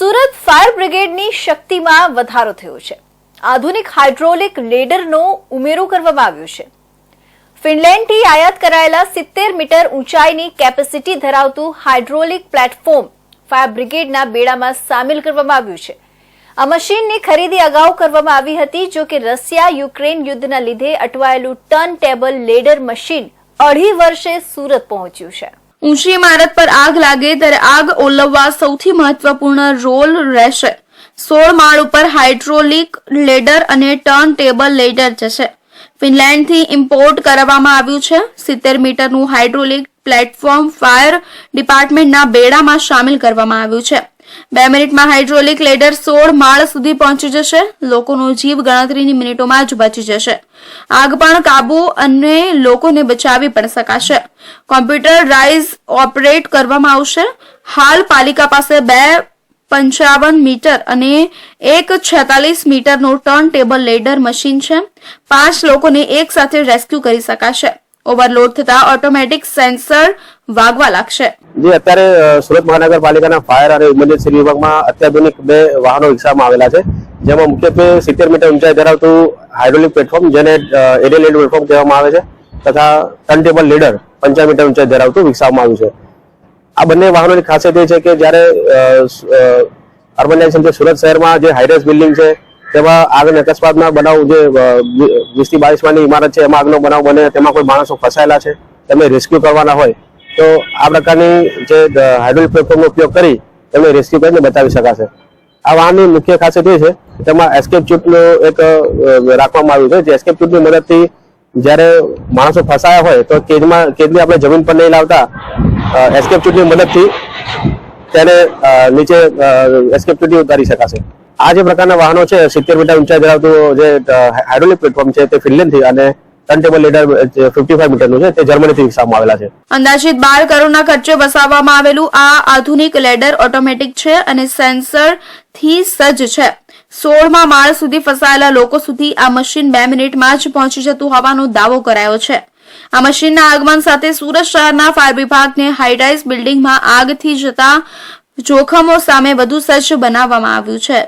Surat fire બ્રિગેડની શક્તિમાં વધારો થયો છે। આધુનિક હાઇડ્રોલિક લેડરનો ઉમેરો કરવામાં આવ્યો છે। ફિનલેન્ડથી આયાત કરાયેલા 70 મીટર ઊંચાઈની કેપેસિટી ધરાવતું હાઇડ્રોલિક પ્લેટફોર્મ ફાયર બ્રિગેડના બેડામાં સામેલ કરવામાં આવ્યું છે। આ મશીનની ખરીદી અગાઉ કરવામાં આવી હતી, જો કે રશિયા યુક્રેન યુદ્ધના લીધે અટવાયેલું ટર્ન ટેબલ લેડર મશીન 2.5 વર્ષે સુરત પહોંચ્યું છે। ઊંચી ઇમારત પર આગ લાગે ત્યારે આગ ઓલવવા સૌથી મહત્વપૂર્ણ રોલ રહેશે 16 માળ ઉપર હાઇડ્રોલિક લેડર અને ટર્ન ટેબલ લેડર જશે। ફિનલેન્ડથી ઇમ્પોર્ટ કરવામાં આવ્યું છે। 70 મીટરનું હાઇડ્રોલિક પ્લેટફોર્મ ફાયર ડિપાર્ટમેન્ટના બેડામાં સામેલ કરવામાં આવ્યું છે। 2 મિનિટમાં હાઇડ્રોલિક લેડર 16 માળ સુધી પહોંચી જશે। લોકોનો જીવ ગણતરીની મિનિટોમાં જ બચી જશે। આગ પણ કાબુ અને લોકોને બચાવી પણ શકાશે। કોમ્પ્યુટરાઇઝ ઓપરેટ કરવામાં આવશે। હાલ પાલિકા પાસે 2.55 મીટર અને 1.46 મીટરનો ટર્ન ટેબલ લેડર મશીન છે। 5 લોકોને એક સાથે રેસ્ક્યુ કરી શકાશે। ઓવરલોડ થતા ઓટોમેટિક સેન્સર વાગવા લાગશે। જે અત્યારે સુરત મહાનગરપાલિકાના ફાયર અને ઇમરજન્સી વિભાગમાં અત્યાધુનિક 2 વાહનો વિકસાવવામાં આવેલા છે, જેમાં મુખ્યત્વે 70 મીટર ઊંચાઈ ધરાવતું હાઇડ્રોલિક પ્લેટફોર્મ, જેને એરિયલ લેડ પ્લેટફોર્મ કહેવામાં આવે છે, તથા ટર્ન ટેબલ લેડર 55 મીટર ઊંચાઈ ધરાવતું વિકસાવવામાં આવ્યું છે। આ બંને વાહનોની ખાસિયત એ છે કે જ્યારે અર્બનાઇઝેશન જે સુરત શહેરમાં જે હાઈરાઇઝ બિલ્ડિંગ છે તેમાં આગને અકસ્માતના બનાવ, જે 20 થી 22 માળની ઇમારત છે એમાં આગનો બનાવ બને, તેમાં કોઈ માણસો ફસાયેલા છે, તેમને રેસ્ક્યુ કરવાના હોય તો આ પ્રકારની જે હાઇડ્રોલિક પ્લેટફોર્મનો ઉપયોગ કરી તેમને રેસ્ક્યુ કરીને બચાવી શકાશે। આ વાહનની મુખ્ય ખાસિયત એ છે કે તેમાં એસ્કેપ ચૂટનું એક રાખવામાં આવ્યું છે, જે એસ્કેપ ચૂટની મદદથી જ્યારે માણસો ફસાયા હોય તો કેદને આપણે જમીન પર નહીં લાવતા એસ્કેપ ચૂટની મદદથી તેને નીચે એસ્કેપ ચૂટની ઉતારી શકાશે। આ જે પ્રકારના વાહનો છે 70 મીટર ઊંચાઈ ધરાવતું જે હાઇડ્રોલિક પ્લેટફોર્મ છે તે ફિનલેન્ડથી અને ટર્ન ટેબલ લેડર 55 મીટરનું છે તે જર્મનીથી વિકસાવવામાં આવેલા છે। અંદાજિત 12 કરોડના ખર્ચે વસાવવામાં આવેલું આ આધુનિક લેડર ઓટોમેટિક છે અને સેન્સર થી સજ્જ છે। 16મા માળ સુધી ફસાયેલા લોકો સુધી આ મશીન 2 મિનિટમાં જ પહોંચી જતું હોવાનો દાવો કરાયો છે। આ મશીનના આગમન સાથે સુરત શહેરના ફાયર વિભાગને હાઈરાઇઝ બિલ્ડિંગમાં આગથી જતા જોખમો સામે વધુ સજ્જ બનાવવામાં આવ્યું છે।